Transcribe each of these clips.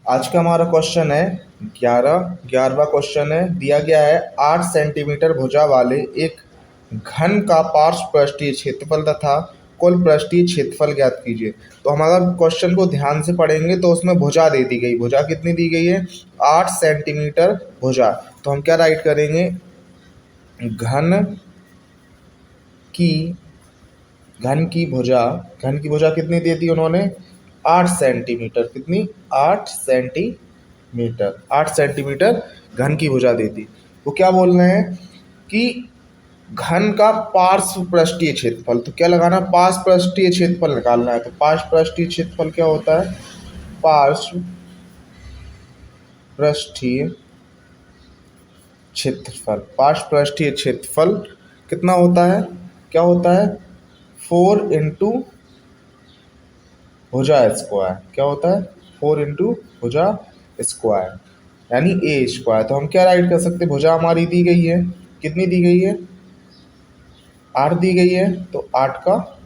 आज का हमारा क्वेश्चन है 11वां क्वेश्चन है। दिया गया है 8 सेंटीमीटर भुजा वाले एक घन का पार्श्व पृष्ठीय क्षेत्रफल तथा कुल पृष्ठीय क्षेत्रफल ज्ञात कीजिए। तो हम अगर क्वेश्चन को ध्यान से पढ़ेंगे तो उसमें भुजा दे दी गई। भुजा कितनी दी गई है? 8 सेंटीमीटर भुजा। तो हम क्या राइट करेंगे? घन की घन की भुजा कितनी दे दी उन्होंने? 8 सेंटीमीटर। कितनी? 8 सेंटीमीटर। 8 सेंटीमीटर घन की भुजा दे दी। वो क्या बोल रहे हैं कि घन का पार्श्व पृष्ठीय क्षेत्रफल। तो क्या लगाना? पार्श्व पृष्ठीय क्षेत्रफल निकालना है। तो पार्श्व पृष्ठीय क्षेत्रफल क्या होता है? पार्श्व पृष्ठीय क्षेत्रफल। पार्श्व पृष्ठीय क्षेत्रफल कितना होता है? क्या होता है? 4 इंटू भुजा स्क्वायर। क्या होता है? 4 इंटू भुजा स्क्वायर यानी ए स्क्वायर। तो हम क्या राइट कर सकते हैं? भुजा हमारी दी गई है, कितनी दी गई है? 8 दी गई है। तो 8 का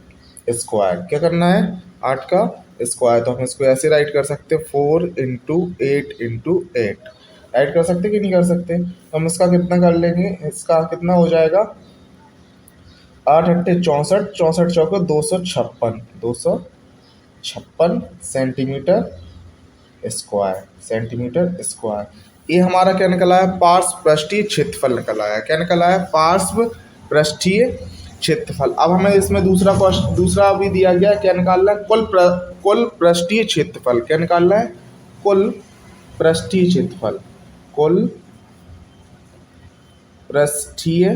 स्क्वायर। क्या करना है? 8 का स्क्वायर। तो हम इसको ऐसे राइट कर सकते हैं 4 इंटू 8 इंटू 8। राइट कर सकते कि नहीं कर सकते? तो हम इसका कितना कर लेंगे? इसका कितना हो जाएगा? 8 अट्ठे 64, 64 चौके 256, 256 सेंटीमीटर स्क्वायर। ये हमारा क्या निकला है? पार्श्व पृष्ठीय क्षेत्रफल निकला है। क्या निकला है? पार्श्व पृष्ठीय क्षेत्रफल। अब हमें इसमें दूसरा भी दिया गया। क्या निकालना है? कुल पृष्ठीय क्षेत्रफल। क्या निकालना है? कुल पृष्ठीय क्षेत्रफल। कुल पृष्ठीय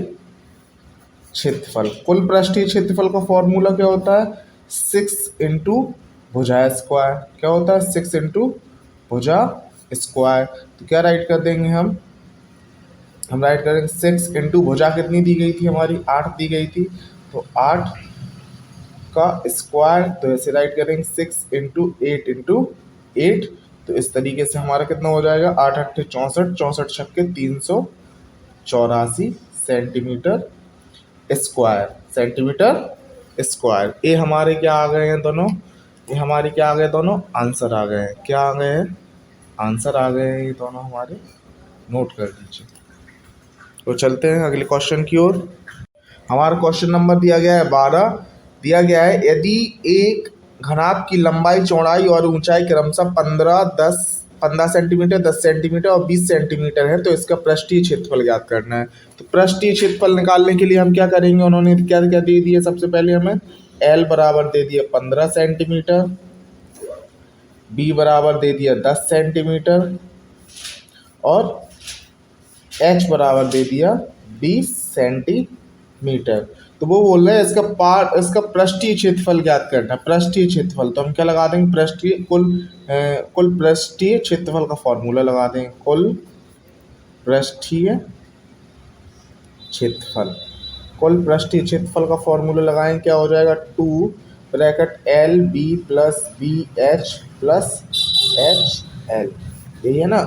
क्षेत्रफल। कुल पृष्ठीय क्षेत्रफल का फॉर्मूला क्या होता है? 6 इंटू भुजा स्क्वायर। क्या होता है? 6 इंटू भुजा स्क्वायर। तो क्या राइट कर देंगे हम राइट करेंगे 6 इंटू भुजा कितनी दी गई थी हमारी? 8 दी गई थी। तो 8 का स्क्वायर। तो ऐसे राइट करेंगे 6 इंटू 8 इंटू 8। तो इस तरीके से हमारा कितना हो जाएगा? 8 अट्ठे 64, 64 छक्के 384 सेंटीमीटर स्क्वायर। ये हमारे क्या आ गए हैं दोनों? ये हमारे क्या आ गए? दोनों आंसर आ गए हैं। क्या आ गए हैं? आंसर आ गए हैं ये दोनों हमारे। नोट कर लीजिए। तो चलते हैं अगले क्वेश्चन की ओर। हमारा क्वेश्चन नंबर दिया गया है 12। दिया गया है यदि एक घनाभ की लंबाई, चौड़ाई और ऊंचाई क्रमशः 15 सेंटीमीटर, 10 सेंटीमीटर और 20 सेंटीमीटर है तो इसका पृष्ठीय क्षेत्रफल ज्ञात करना है। तो पृष्ठीय क्षेत्रफल निकालने के लिए हम क्या करेंगे? उन्होंने क्या क्या दे दिया? सबसे पहले हमें L बराबर दे दिया 15 सेंटीमीटर, B बराबर दे दिया 10 सेंटीमीटर और H बराबर दे दिया 20 सेंटीमीटर। तो वो बोल रहे हैं इसका पृष्ठीय क्षेत्रफल ज्ञात करना है। पृष्ठीय क्षेत्रफल तो हम क्या लगा देंगे? कुल पृष्ठीय क्षेत्रफल का फॉर्मूला लगा देंगे। कुल पृष्ठीय क्षेत्रफल का फॉर्मूला लगाएंगे। क्या हो जाएगा? 2 bracket LB plus BH plus HL। यही है ना?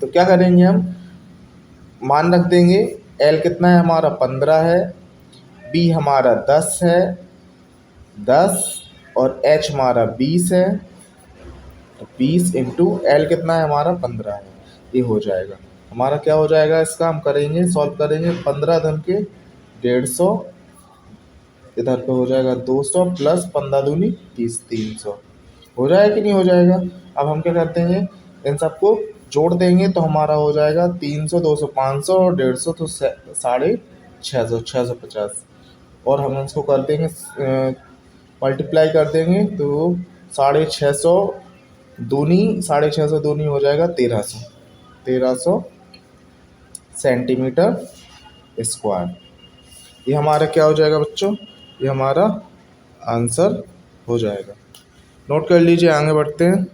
तो क्या करेंगे हम? मान रख देंगे L कितना है हमारा? 15 है, B हमारा 10 है, 10 और H हमारा 20 है। तो 20 इंटू L कितना है हमारा? 15 है। ये हो जाएगा हमारा। क्या हो जाएगा इसका? हम करेंगे सॉल्व करेंगे। 15 धन के 150, इधर पे हो जाएगा 200 प्लस 15 दूनी 30, 300। हो जाएगा कि नहीं हो जाएगा? अब हम क्या करते हैं? इन सबको जोड़ देंगे तो हमारा हो जाएगा 300, 200, 500 और 150 तो 650, 650। और हम इसको कर देंगे मल्टीप्लाई कर देंगे तो 650 दूनी हो जाएगा 1300 सेंटीमीटर स्क्वायर। ये हमारा क्या हो जाएगा बच्चों? ये हमारा आंसर हो जाएगा। नोट कर लीजिए। आगे बढ़ते हैं।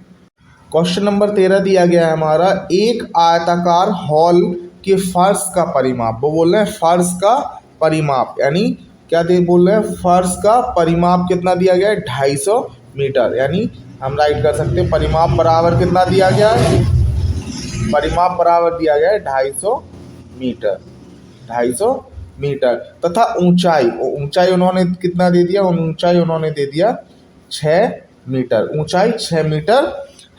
क्वेश्चन नंबर 13 दिया गया है हमारा एक आयताकार हॉल के फर्श का परिमाप। वो बोल रहे हैं फर्श का परिमाप यानी क्या बोल रहे हैं? फर्श का परिमाप कितना दिया गया है? 250 मीटर। यानी हम राइट कर सकते हैं परिमाप बराबर कितना दिया गया है? परिमाप बराबर दिया गया है 250 मीटर तथा ऊंचाई उन्होंने कितना दे दिया? ऊंचाई उन्होंने दे दिया 6 मीटर। ऊंचाई 6 मीटर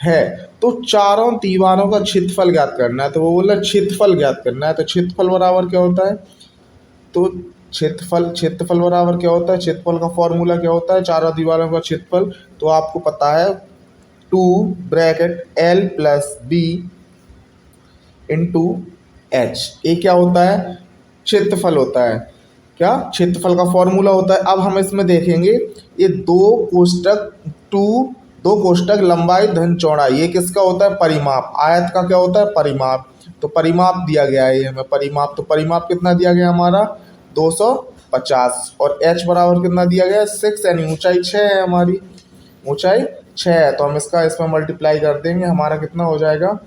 है तो चारों दीवारों का क्षेत्रफल ज्ञात करना है। तो वो बोला क्षेत्रफल ज्ञात करना है। तो क्षेत्रफल बराबर क्या होता है? तो क्षेत्रफल बराबर क्या होता है? क्षेत्रफल का फॉर्मूला क्या होता है? चारों दीवारों का क्षेत्रफल तो आपको पता है 2 ब्रैकेट L+B इंटू एच। ये क्या होता है? क्षेत्रफल होता है। क्या क्षेत्रफल का फॉर्मूला होता है? अब हम इसमें देखेंगे ये टू दो कोष्टक लंबाई धन चौड़ाई, ये किसका होता है? परिमाप। आयत का क्या होता है? परिमाप। तो परिमाप दिया गया है ये हमें परिमाप। तो परिमाप कितना दिया गया हमारा? 250। और एच बराबर कितना दिया गया? 6, यानी ऊंचाई 6 है हमारी। ऊंचाई 6 है तो हम इसका इसमें मल्टीप्लाई कर देंगे। हमारा कितना हो जाएगा?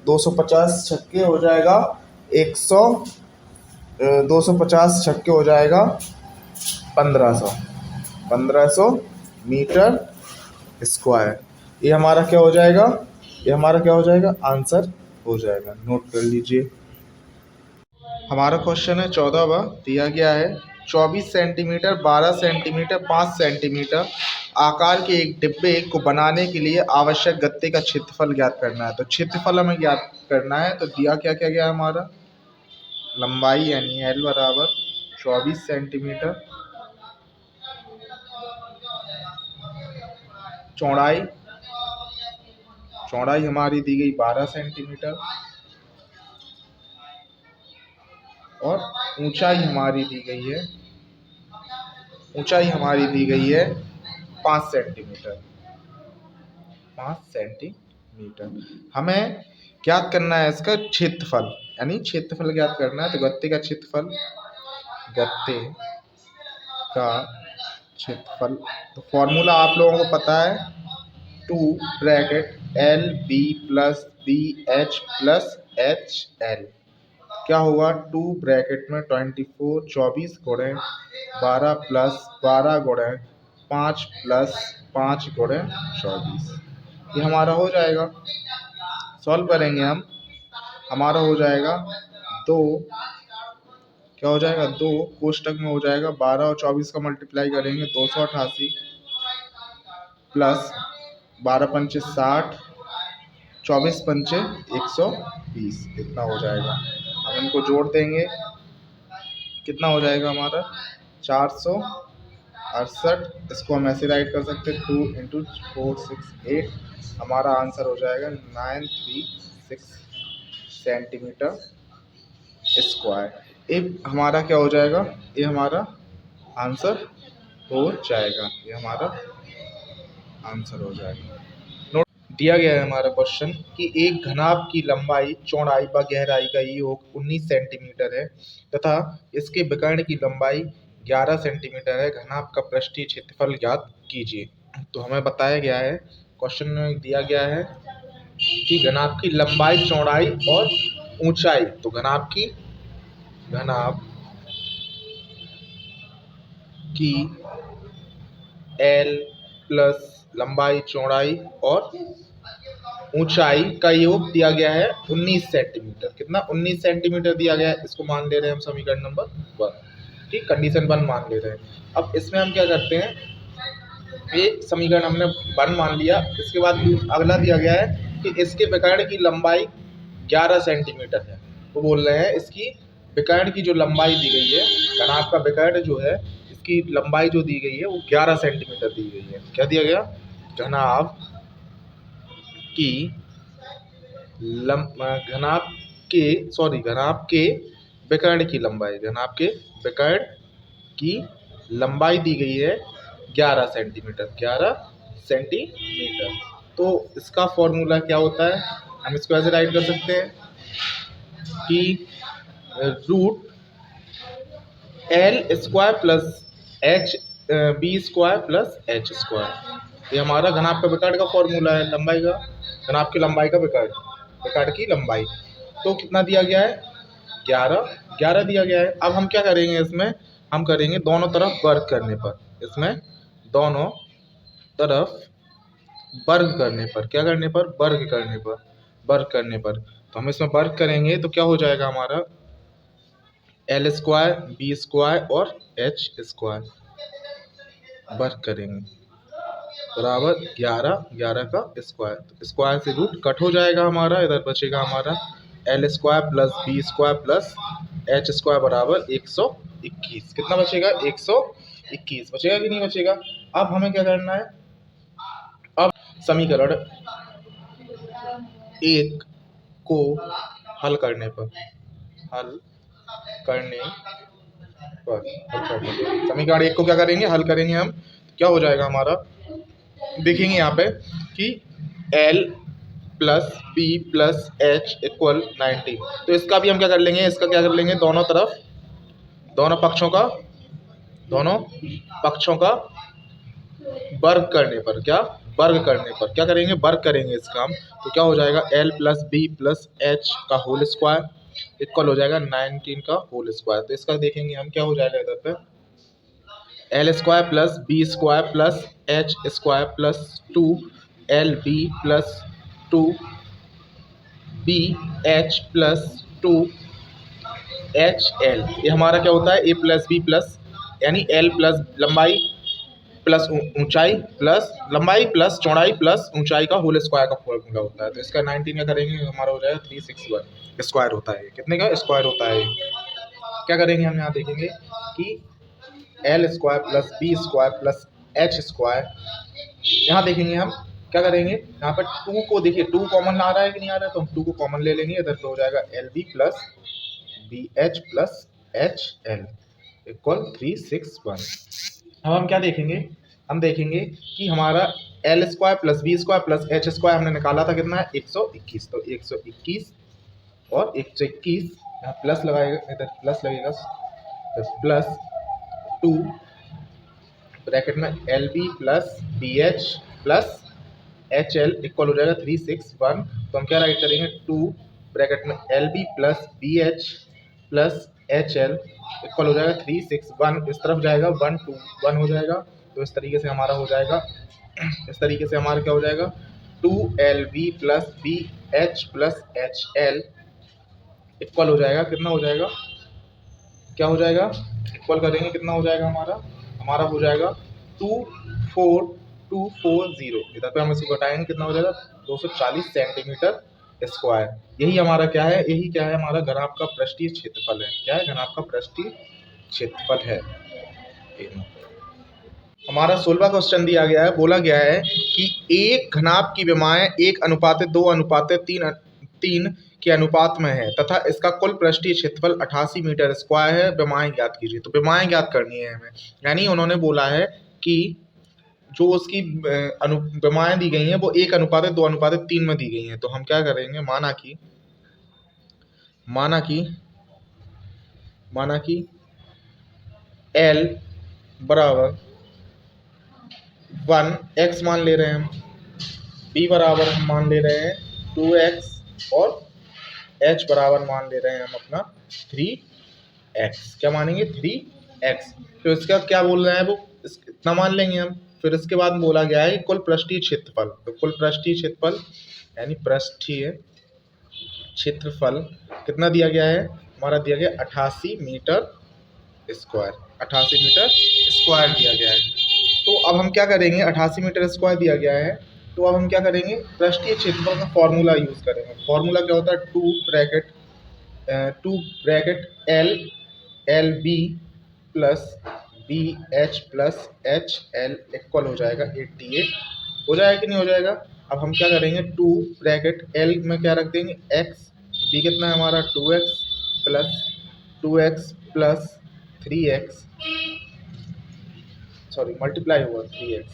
250 छक्के हो जाएगा 100, 250 छक्के हो जाएगा 1500 मीटर स्क्वायर। ये हमारा क्या हो जाएगा? ये हमारा क्या हो जाएगा? आंसर हो जाएगा। नोट कर लीजिए। हमारा क्वेश्चन है 14वां। दिया गया है 24 सेंटीमीटर, 12 सेंटीमीटर, 5 सेंटीमीटर आकार के एक डिब्बे को बनाने के लिए आवश्यक गत्ते का क्षेत्रफल ज्ञात करना है। तो क्षेत्रफल हमें ज्ञात करना है। तो दिया क्या क्या गया हमारा? लंबाई यानी L बराबर 24 सेंटीमीटर, चौड़ाई चौड़ाई हमारी दी गई 12 सेंटीमीटर और ऊंचाई हमारी दी गई है 5 सेंटीमीटर। 5 सेंटीमीटर हमें ज्ञात करना है इसका क्षेत्रफल, यानी क्षेत्रफल ज्ञात करना है। तो गत्ते का क्षेत्रफल तो फॉर्मूला आप लोगों को पता है 2 ब्रैकेट L B+B H+HL। क्या होगा? 2 ब्रैकेट में 24 24 गुणे 12 प्लस 12 गुणे 5 प्लस 5 गुणे 24। ये हमारा हो जाएगा। सॉल्व करेंगे हम। हमारा हो जाएगा 2, क्या हो जाएगा? 2 कोष्टक में हो जाएगा 12 और 24 का मल्टीप्लाई करेंगे 288 प्लस 12 पंचे 60, 24 पंचे 120, इतना हो जाएगा। हम इनको जोड़ देंगे, कितना हो जाएगा हमारा? 468। इसको हम ऐसे राइट कर सकते हैं 2 इंटू 468। हमारा आंसर हो जाएगा 936 सेंटीमीटर स्क्वायर। ये हमारा क्या हो जाएगा? ये हमारा आंसर हो जाएगा। ये हमारा आंसर हो जाएगा। नोट दिया गया है हमारा क्वेश्चन कि एक घनाभ की लंबाई, चौड़ाई व गहराई का योग 19 सेंटीमीटर है तथा इसके विकर्ण की लंबाई 11 सेंटीमीटर है। घनाभ का पृष्ठीय क्षेत्रफल ज्ञात कीजिए। तो हमें बताया गया है, क्वेश्चन में दिया गया है कि घनाभ की लंबाई, चौड़ाई और ऊंचाई। तो घनाभ की L प्लस लंबाई, चौड़ाई और ऊंचाई का योग दिया गया है 19 सेंटीमीटर। कितना? 19 सेंटीमीटर दिया गया है। इसको मान ले रहे हैं हम समीकरण नंबर 1। ठीक, कंडीशन 1 मान ले रहे हैं। अब इसमें हम क्या करते हैं, ये समीकरण हमने 1 मान लिया। इसके बाद अगला दिया गया है कि इसके विकर्ण की लंबाई 11 सेंटीमीटर है। तो बोल रहे हैं इसकी विकर्ण की जो लंबाई दी गई है, घनाभ का विकर्ण जो है, इसकी लंबाई जो दी गई है वो 11 सेंटीमीटर दी गई है। क्या दिया गया? घनाभ की घनाभ के विकर्ण की लंबाई, दी गई है 11 सेंटीमीटर। तो इसका फॉर्मूला क्या होता है? हम इसको ऐसे राइट कर सकते हैं कि √L² plus B² plus H²। ये हमारा घनाभ का विकर्ण का फॉर्मूला है, लंबाई का, घनाभ की लंबाई का विकर्ण की लंबाई। तो कितना दिया गया है? 11 दिया गया है। अब हम क्या करेंगे, इसमें हम करेंगे दोनों तरफ वर्ग करने पर। इसमें दोनों तरफ वर्ग करने पर, क्या करने पर? वर्ग करने पर। तो हम इसमें वर्ग करेंगे तो क्या हो जाएगा हमारा? L² B² और H² वर्ग करेंगे बराबर 11, 11 का स्क्वायर, तो स्क्वायर से रूट कट हो जाएगा हमारा, इधर बचेगा हमारा L square plus B square plus H square बराबर 121। कितना बचेगा? 121 बचेगा कि नहीं बचेगा? अब हमें क्या करना है? अब समीकरण एक को हल करने पर हल करने समीकरण एक को क्या करेंगे? हल करेंगे हम। क्या हो जाएगा हमारा? देखेंगे यहाँ पे कि L plus B plus H equal 90। तो इसका भी हम क्या कर लेंगे? इसका क्या कर लेंगे? दोनों तरफ दोनों पक्षों का वर्ग करने पर क्या करेंगे? वर्ग करेंगे इसका हम। तो क्या हो जाएगा? L plus B plus H का होल स्क्वायर इक्वल हो जाएगा 19 का होल स्क्वायर। तो इसका देखेंगे हम क्या हो जाएगा इधर पे, L square plus B square plus H square plus 2 L B plus 2 B H plus 2 H L. ये हमारा क्या होता है? ए प्लस बी प्लस यानी एल प्लस लंबाई प्लस ऊंचाई प्लस लंबाई प्लस चौड़ाई प्लस ऊंचाई का होल स्क्वायर का फॉर्मूला होता है। तो इसका 19 का करेंगे हमारा हो जाएगा 361 स्क्वायर होता है। कितने का स्क्वायर होता है? क्या करेंगे हम? यहाँ देखेंगे कि L square plus B square plus H square, यहाँ देखेंगे हम क्या करेंगे? यहाँ पर 2 को देखिए, 2 कॉमन आ रहा है कि नहीं आ रहा है? तो हम 2 को कॉमन ले लेंगे। इधर पे हो जाएगा L B plus B H plus H L equal 361। अब हम क्या देखेंगे? हम देखेंगे कि हमारा L square plus B square plus H square हमने निकाला था कितना है? 121। तो 121 और 121 यहाँ प्लस लगाएगा, इधर प्लस लगेगा, तो प्लस 2 ब्रैकेट में L B plus B H plus H L equal हो जाएगा 361। तो हम क्या राइट करेंगे? 2 ब्रैकेट में L B plus B H plus H L equal हो जाएगा 361। इस तरफ जाएगा 1 2 1 हो जाएगा। तो इस तरीके से हमारा हो जाएगा, इस तरीके से हमारा क्या हो जाएगा? 2LB plus B H plus H L equal हो जाएगा, कितना हो जाएगा? क्या हो जाएगा? इक्वल करेंगे कितना हो जाएगा हमारा? हमारा हो जाएगा 24240। इधर पे हम इसको घटाएंगे कितना हो जाएगा? 240 सेंटीमीटर स्क्वायर। यही हमारा क्या है? यही क्या है? हमारा घनाभ का पृष्ठीय क्षेत्रफल है। क्या है? घनाभ का पृष्ठीय क्षेत्रफल है। हमारा 16वां क्वेश्चन दिया गया है, बोला गया है कि एक घनाभ की विमाएं 1:2:3 के अनुपात में है तथा इसका कुल पृष्ठीय क्षेत्रफल 88 मीटर स्क्वायर है। विमाएं ज्ञात कीजिए। तो विमाएं ज्ञात करनी है हमें, यानी उन्होंने बोला है कि जो उसकी विमाएं दी गई हैं वो 1:2:3 में दी गई हैं। तो हम क्या करेंगे? माना कि L बराबर 1 x मान ले रहे हैं हम, b बराबर हम मान ले रहे हैं 2x और h बराबर मान ले रहे हैं हम अपना 3x। क्या मानेंगे? 3x। तो इसका क्या बोल रहे हैं वो इतना मान लेंगे हम। फिर इसके बाद बोला गया है कुल पृष्ठीय क्षेत्रफल। तो कुल पृष्ठीय क्षेत्रफल यानी पृष्ठीय क्षेत्रफल कितना दिया गया है? हमारा दिया गया 88 मीटर स्क्वायर, 88 मीटर स्क्वायर दिया गया है। तो अब हम क्या करेंगे? 88 मीटर स्क्वायर दिया गया है, तो अब हम क्या करेंगे? पृष्ठीय क्षेत्रफल का फॉर्मूला यूज़ करेंगे। फॉर्मूला क्या होता है? 2 bracket L B plus B H plus H L equal हो जाएगा 88। हो जाएगा कि नहीं हो जाएगा? अब हम क्या करेंगे? 2 ब्रैकेट एल में क्या रख देंगे? एक्स, बी कितना है हमारा? 2x plus 3x, sorry multiply हुआ 3x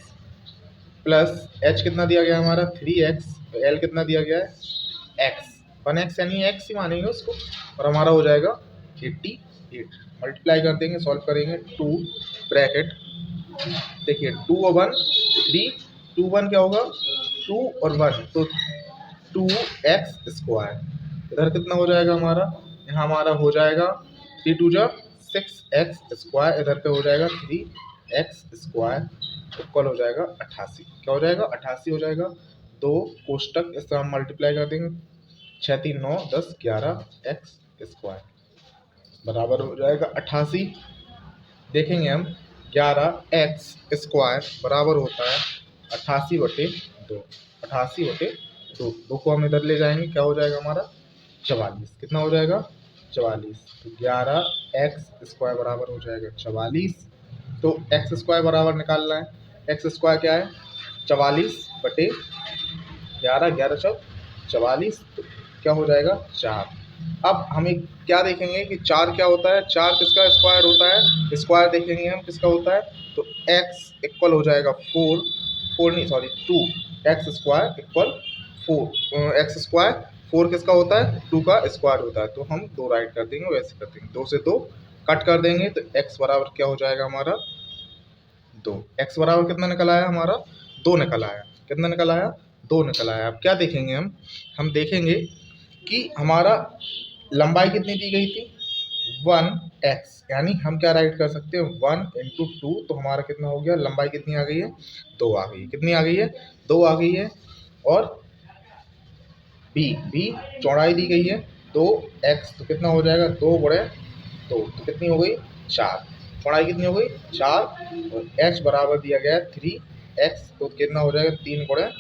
प्लस h कितना दिया गया हमारा? 3x। तो l कितना दिया गया है? x, 1x यानी x ही मानेंगे उसको। और हमारा हो जाएगा 88। मल्टीप्लाई कर देंगे, सॉल्व करेंगे। 2 ब्रैकेट, देखिए 2 और 1 3, 2 1 क्या होगा? 2 और 1 तो 2x स्क्वायर। इधर कितना हो जाएगा हमारा? यहाँ हमारा हो जाएगा 3 2 जा 6x स्क्वायर। इधर पे हो जाएगा 3x स्क्वायर इक्वल हो जाएगा 88। क्या हो जाएगा? 88 हो जाएगा। 2 कोष्टक इससे हम मल्टीप्लाई कर देंगे, 6 3 9 10 11x स्क्वायर बराबर हो जाएगा 88। देखेंगे हम 11x स्क्वायर बराबर होता है 88/2, 88/2, 2 को हम इधर ले जाएंगे, क्या हो जाएगा हमारा 44। कितना हो जाएगा 44। तो 11x² बराबर हो जाएगा 44। तो x² बराबर निकालना है, x² क्या है 44/11, 11 चौक 44, तो क्या हो जाएगा 4। अब हमें क्या देखेंगे कि 4 क्या होता है, 4 किसका स्क्वायर होता है, स्क्वायर देखेंगे हम किसका होता है, तो x इक्वल हो जाएगा 4 नहीं सॉरी 2, x² इक्वल 4, x² 4 किसका होता है 2 का स्क्वायर होता है। तो हम 2 राइट कर देंगे, वैसे कर देंगे, 2 से 2 कट कर देंगे, तो x बराबर क्या हो जाएगा हमारा 2। x बराबर कितना निकल आया हमारा 2 निकल आया, कितना निकल आया 2 निकल आया। अब क्या देखेंगे हम देखेंगे कि हमारा लंबाई कितनी दी गई थी 1x, यानी हम क्या राइट कर सकते हैं 1 × 2, तो हमारा कितना हो गया, लंबाई कितनी आ गई है 2 आ गई है, कितनी आ गई है 2 आ गई है। और b चौड़ाई दी गई है 2x, तो कितना हो जाएगा 2 × 2, तो कितनी हो गई 4, चौड़ाई कितनी हो गई 4, और h बराबर दिया गया है 3x, तो कितना हो जाएगा 3 ×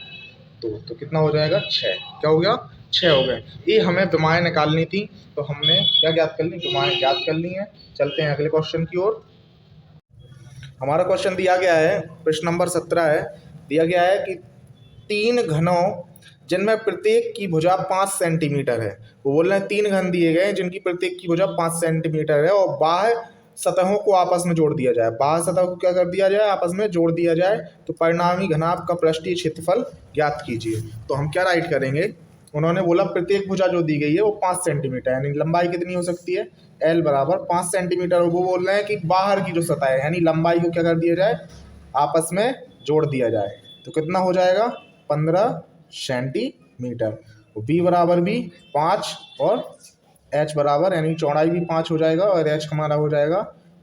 2, तो कितना हो जाएगा 6, क्या हो गया 6 हो गए। ये हमें विमाएँ निकालनी थी, तो हमने क्या ज्ञात कर ली, विमाएँ ज्ञात कर ली हैं। चलते हैं अगले क्वेश्चन की ओर। हमारा क्वेश्चन दिया गया है, प्रश्न नंबर 17 है, दिया गया है कि 3 घनों जिनमें प्रत्येक की भुजा 5 सेंटीमीटर है। वो बोल रहे हैं 3 घन दिए गए हैं जिनकी प्रत्येक की भुजा 5 सेंटीमीटर है, और बाह्य सतहों को आपस में जोड़ दिया जाए। बाह्य सतह को क्या कर दिया जाए, आपस में जोड़ दिया जाए, तो परिणामी घनाभ का पृष्ठीय क्षेत्रफल ज्ञात कीजिए। तो हम क्या राइट करेंगे, उन्होंने बोला प्रत्येक भुजा जो दी गई है वो 5 सेंटीमीटर, यानी लंबाई कितनी हो सकती है L बराबर 5 सेंटीमीटर। वो बोल रहे हैं कि बाहर की जो सतह है यानी लंबाई को क्या कर दिया जाए, आपस में जोड़ दिया जाए, तो कितना हो जाएगा 15 सेंटीमीटर। b बराबर भी 5 और h बराबर यानी चौड़ाई भी 5 हो जाएगा, और h हमारा हो जाएगा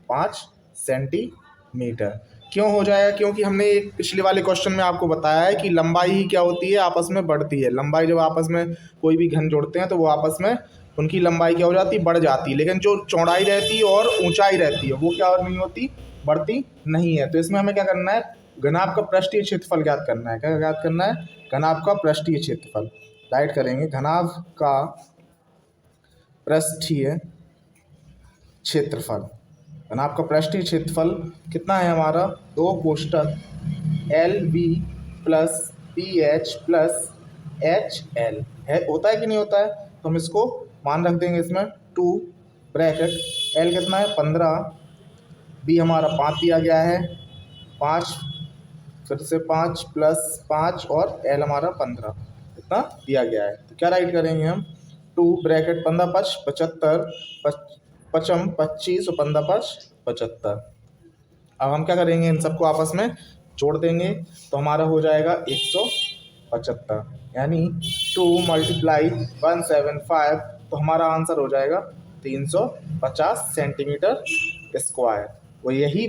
5 सेंटीमीटर। क्यों हो जाएगा, क्योंकि हमने एक पिछले वाले क्वेश्चन में आपको बताया है कि लंबाई ही क्या होती है, आपस में बढ़ती है। लंबाई जब आपस में कोई भी घन जोड़ते हैं तो वो आपस में उनकी लंबाई क्या हो जाती है, बढ़ जाती है, लेकिन जो चौड़ाई रहती है और ऊंचाई रहती है वो क्या और नहीं होती, बढ़ती नहीं है। तो इसमें हमें क्या करना है, घनाभ का पृष्ठीय क्षेत्रफल ज्ञात करना है। क्या ज्ञात करना है, घनाभ का पृष्ठीय क्षेत्रफल। राइट करेंगे घनाभ का पृष्ठीय क्षेत्रफल। घनाभ का पृष्ठीय क्षेत्रफल कितना है हमारा, 2 कोष्टक LB + PH + HL है, होता है कि नहीं होता है, तो हम इसको मान रख देंगे इसमें 2 ब्रैकेट L कितना है 15, B हमारा 5 दिया गया है, 5 फिर से 5 + 5 और L हमारा 15 इतना दिया गया है। तो क्या राइट करेंगे हम, 2 ब्रैकेट 15 × 5 = 75, 5 × 25 और 15 × 5 = 75। अब हम क्या करेंगे, इन सबको आपस में जोड़ देंगे, तो हमारा हो जाएगा 175, यानी 2 × 175, तो हमारा आंसर हो जाएगा 350 सेंटीमीटर स्क्वायर। वो यही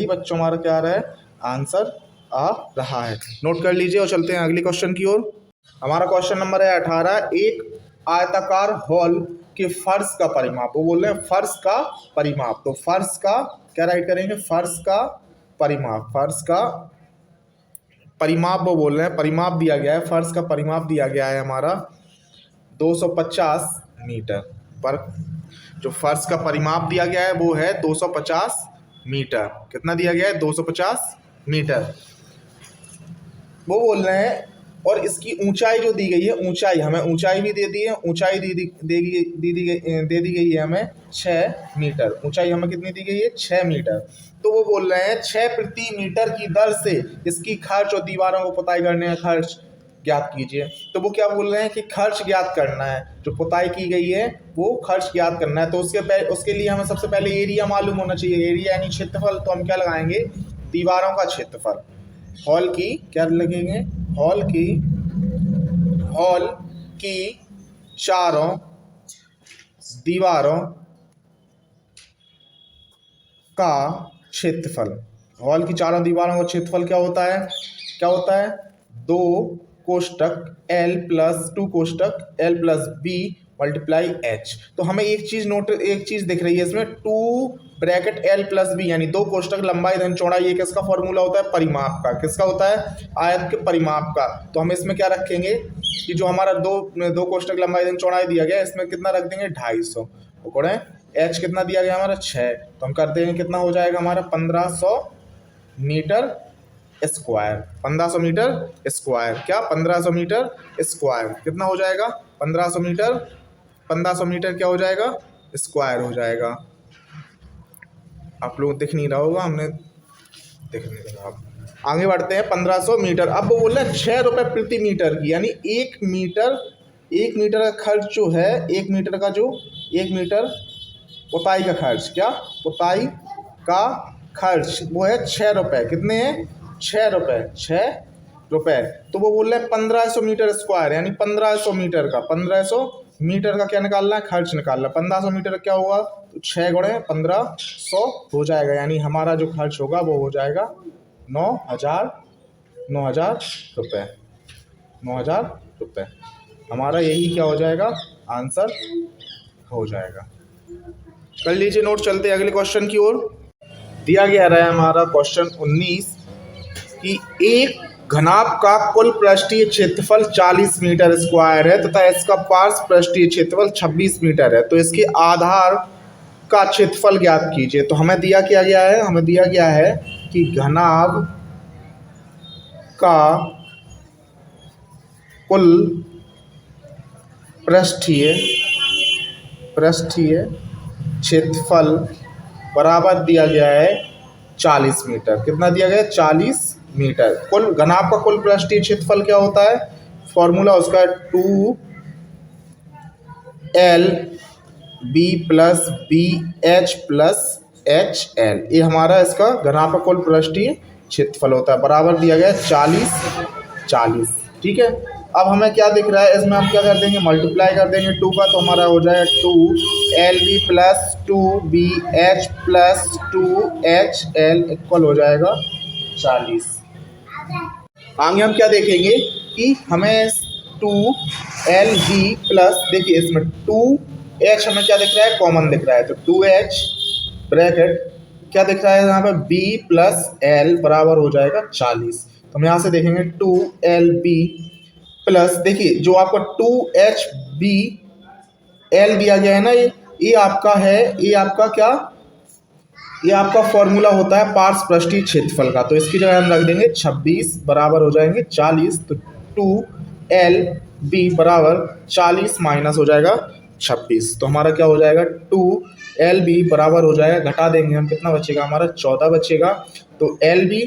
बच्चों हमारा क्या आ रहा है, आंसर आ रहा है। नोट कर लीजिए और चलते हैं अगले क्वेश्चन की ओर। हमारा क्वेश्चन नंबर है 18, एक आयताकार हॉल के फर्श का परिमाप। वो बोल रहे हैं फर्श का परिमाप, तो फर्श का क्या राइट करेंगे, फर्श का परिमाप। फर्श का परिमाप वो बोल रहे हैं, परिमाप दिया गया है, फर्श का परिमाप दिया गया है हमारा 250 मीटर पर। जो फर्श का परिमाप दिया गया है वो है 250 मीटर। कितना दिया गया है 250 मीटर वो बोल रहे हैं। और इसकी ऊंचाई जो दी गई है, ऊंचाई हमें ऊंचाई भी दे दी है, ऊंचाई दे दी गई है हमें 6 मीटर। ऊंचाई हमें कितनी दी गई है 6 मीटर। तो वो बोल रहे हैं 6 प्रति मीटर की दर से इसकी खर्च और दीवारों को पुताई करने का खर्च ज्ञात कीजिए। तो वो क्या बोल रहे हैं कि खर्च ज्ञात करना है, जो पुताई की गई है वो खर्च ज्ञात करना है। तो उसके लिए हमें सबसे पहले एरिया मालूम होना चाहिए, एरिया यानी क्षेत्रफल। तो हम क्या लगाएंगे, दीवारों का क्षेत्रफल। हॉल की क्या लगेंगे, हॉल की चारों दीवारों का क्षेत्रफल। हॉल की चारों दीवारों का क्षेत्रफल क्या होता है, 2 कोष्टक L + 2 कोष्टक L + B multiply H. तो हमें एक चीज़ दिख रही है इसमें, 2 ब्रैकेट एल प्लस बी, यानी 2 कोष्टक लंबाई धन चौड़ाई, ये किसका फॉर्मूला होता है? परिमाप का। किसका होता है? आयत के परिमाप का। तो हम इसमें क्या रखेंगे कि जो हमारा दो कोष्टक लंबाई धन चौड़ाई दिया गया है, इसमें कितना रख देंगे? 250। गुणे एच कितना दिया गया हमारा? 6। तो हम कर देंगे कितना हो जाएगा हमारा? 1500 मीटर स्क्वायर। 1500 metre square. क्या? 1500 मीटर स्क्वायर कितना हो जाएगा? 1500 मीटर। 1500 मीटर क्या हो जाएगा? स्क्वायर हो जाएगा। आप लोग दिख नहीं रहा होगा, हमने दिख नहीं रहा। आप आगे बढ़ते हैं। 1500 मीटर। अब वो बोल रहे हैं 6 रुपये प्रति मीटर की, यानी 1 मीटर का खर्च जो है, 1 मीटर का जो 1 मीटर पुताई का खर्च, क्या? पुताई का खर्च वो है 6 रुपये। कितने हैं? 6 रुपये। 6 रुपये। तो वो बोल रहे हैं 1500 मीटर स्क्वायर, यानी 1500 मीटर का 1500 मीटर का क्या निकालना है? खर्च निकालना है। 1500 मीटर क्या होगा? तो 6 गुणे 1500 हो जाएगा, यानी हमारा जो खर्च होगा वो हो जाएगा 9000 रुपये। 9000 रुपये हमारा यही क्या हो जाएगा? आंसर हो जाएगा। कर लीजिए नोट। चलते हैं अगले क्वेश्चन की ओर। दिया गया रहा है हमारा क्वेश्चन 19 कि एक घनाभ का कुल पृष्ठीय क्षेत्रफल 40 मीटर स्क्वायर है तथा इसका पार्श्व पृष्ठीय क्षेत्रफल 26 मीटर है, तो इसके आधार का क्षेत्रफल ज्ञात कीजिए। तो हमें दिया क्या गया है? हमें दिया गया है कि घनाभ का कुल पृष्ठीय क्षेत्रफल बराबर दिया गया है 40 मीटर। कितना दिया गया है? 40 मीटर। कुल घनाभ का कुल पृष्ठीय क्षेत्रफल क्या होता है? फॉर्मूला उसका 2L B plus B H plus H L. ये हमारा इसका घनाभ का कुल पृष्ठीय क्षेत्रफल होता है। बराबर दिया गया है 40। ठीक है। अब हमें क्या दिख रहा है इसमें? हम क्या कर देंगे? मल्टीप्लाई कर देंगे 2 का, तो हमारा हो जाएगा 2LB plus 2BH plus 2HL equal हो जाएगा 40। आगे हम क्या देखेंगे कि हमें 2LB प्लस, देखिए इसमें 2H हमें क्या दिख रहा है? कॉमन दिख रहा है। तो 2H ब्रैकेट क्या दिख रहा है यहाँ पे? B प्लस L बराबर हो जाएगा 40। तो हम यहाँ से देखेंगे 2LB प्लस, देखिए जो आपका 2HBL दिया गया है ना, ये आपका है, ये आपका क्या? ये आपका फॉर्मूला होता है पार्श्व पृष्ठीय क्षेत्रफल का। तो इसकी जगह हम रख देंगे 26 बराबर हो जाएंगे 40। तो 2LB बराबर 40 माइनस हो जाएगा 26। तो हमारा क्या हो जाएगा? 2LB बराबर हो जाएगा, घटा देंगे हम, कितना बचेगा हमारा? 14 बचेगा। तो LB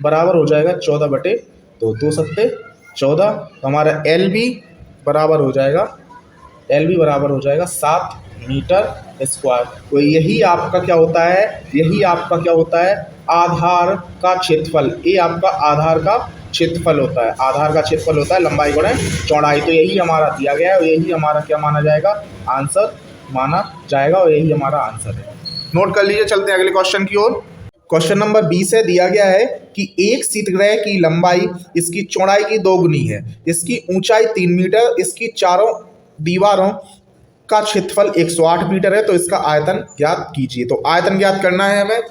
बराबर हो जाएगा 14 बटे 2, 2 सत्ते 14। तो हमारा LB बराबर हो जाएगा 7 मीटर स्क्वायर। तो यही आपका क्या होता है? यही आपका क्या होता है? आधार का क्षेत्रफल। ये आपका आधार का क्षेत्रफल होता है। आधार का क्षेत्रफल होता है लंबाई गुणे चौड़ाई। तो यही हमारा दिया गया है और यही हमारा क्या माना जाएगा? आंसर माना जाएगा और यही हमारा आंसर है। नोट कर लीजिए। चलते हैं अगले क्वेश्चन की ओर। क्वेश्चन नंबर 20 है। दिया गया है कि एक शीतगृह की लंबाई इसकी चौड़ाई की 2 गुनी है, इसकी ऊंचाई 3 मीटर, इसकी चारों दीवारों का क्षेत्रफल 108 मीटर है, तो इसका आयतन ज्ञात कीजिए। तो आयतन ज्ञात करना है हमें,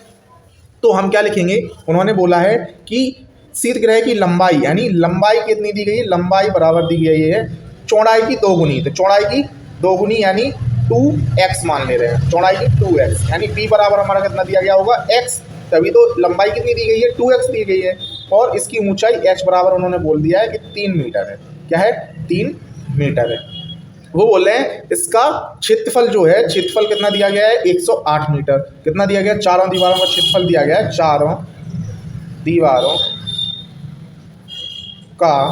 तो हम क्या लिखेंगे? उन्होंने बोला है कि शीतगृह की लंबाई, यानी लंबाई कितनी दी गई है? लंबाई बराबर दी गई है चौड़ाई की 2 गुनी। तो चौड़ाई की 2 गुनी यानी 2x मान ले रहे हैं। चौड़ाई की 2x, यानी b बराबर हमारा कितना दिया गया होगा? x। तभी तो लंबाई कितनी दी गई है? 2x दी गई है। और इसकी ऊंचाई h बराबर उन्होंने बोल दिया है कि 3 मीटर है। क्या है? 3 मीटर है। वो बोल रहे हैं इसका क्षेत्रफल जो है, क्षेत्रफल कितना दिया गया है? 108 मीटर। कितना दिया गया? चारों दीवारों का क्षेत्रफल दिया गया है। चारों दीवारों का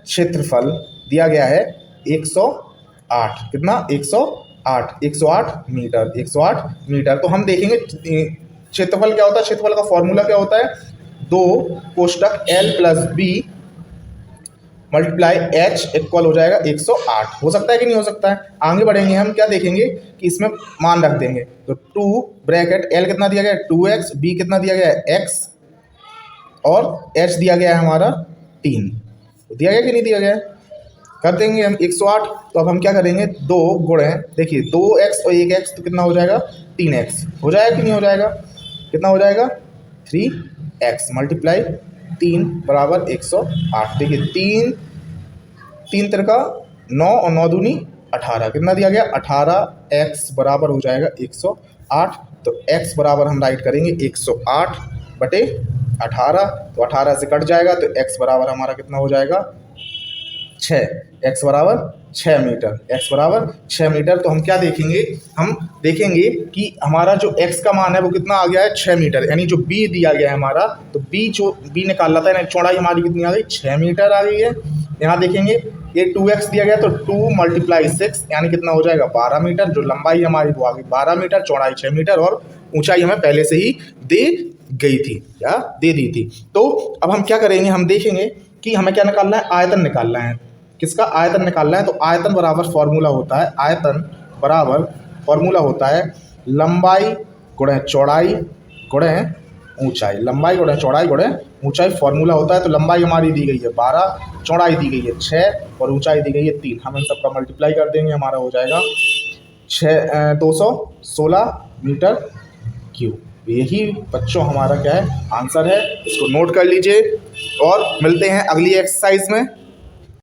क्षेत्रफल दिया गया है 108। कितना? 108 मीटर। 108 मीटर। तो हम देखेंगे क्षेत्रफल क्या होता है? क्षेत्रफल का फॉर्मूला क्या होता है? 2 कोष्टक L plus B multiply H equal हो जाएगा 108। हो सकता है कि नहीं हो सकता है? आगे बढ़ेंगे हम क्या देखेंगे कि इसमें मान रख देंगे। तो 2 ब्रैकेट L कितना दिया गया है? 2x, B कितना दिया गया है? x, और H दिया गया है हमारा 3। तो दिया गया कि नहीं दिया गया है? कर देंगे हम 108। तो अब हम क्या करेंगे, 2 गुणे, देखिए 2x और 1x तो कितना हो जाएगा, 3x हो जाएगा कि नहीं हो जाएगा, कितना हो जाएगा 3x मल्टीप्लाई 3 बराबर 108। देखिए 3 तिरका 9 और 9 दूनी 18, कितना दिया गया 18x बराबर हो जाएगा 108। तो x बराबर हम राइट करेंगे 108 बटे 18, तो 18 से कट जाएगा तो x बराबर हमारा कितना हो जाएगा 6, x बराबर 6 मीटर, x बराबर 6 मीटर। तो हम क्या देखेंगे, हम देखेंगे कि हमारा जो x का मान है वो कितना आ गया है 6 मीटर, यानी जो b दिया गया है हमारा, तो b जो b निकाल रहा था, यानी चौड़ाई हमारी कितनी आ गई 6 मीटर आ गई है। यहाँ देखेंगे ये 2x दिया गया तो 2 मल्टीप्लाई 6 यानी कितना हो जाएगा 12 मीटर, जो लंबाई हमारी वो आ गई 12 मीटर, चौड़ाई 6 मीटर और ऊंचाई हमें पहले से ही दे गई थी या दे दी थी। तो अब हम क्या करेंगे, हम देखेंगे कि हमें क्या निकालना है, आयतन निकालना है। किसका आयतन निकालना है, तो आयतन बराबर फॉर्मूला होता है, आयतन बराबर फॉर्मूला होता है लंबाई गुणे चौड़ाई गुणे ऊंचाई, लंबाई गुणे चौड़ाई गुणे ऊंचाई फॉर्मूला होता है। तो लंबाई हमारी दी गई है 12, चौड़ाई दी गई है 6 और ऊंचाई दी गई है 3। हम इन सबका मल्टीप्लाई कर देंगे, हमारा हो जाएगा 216 मीटर क्यूब। यही बच्चों हमारा क्या है आंसर है, इसको नोट कर लीजिए और मिलते हैं अगली एक्सरसाइज में।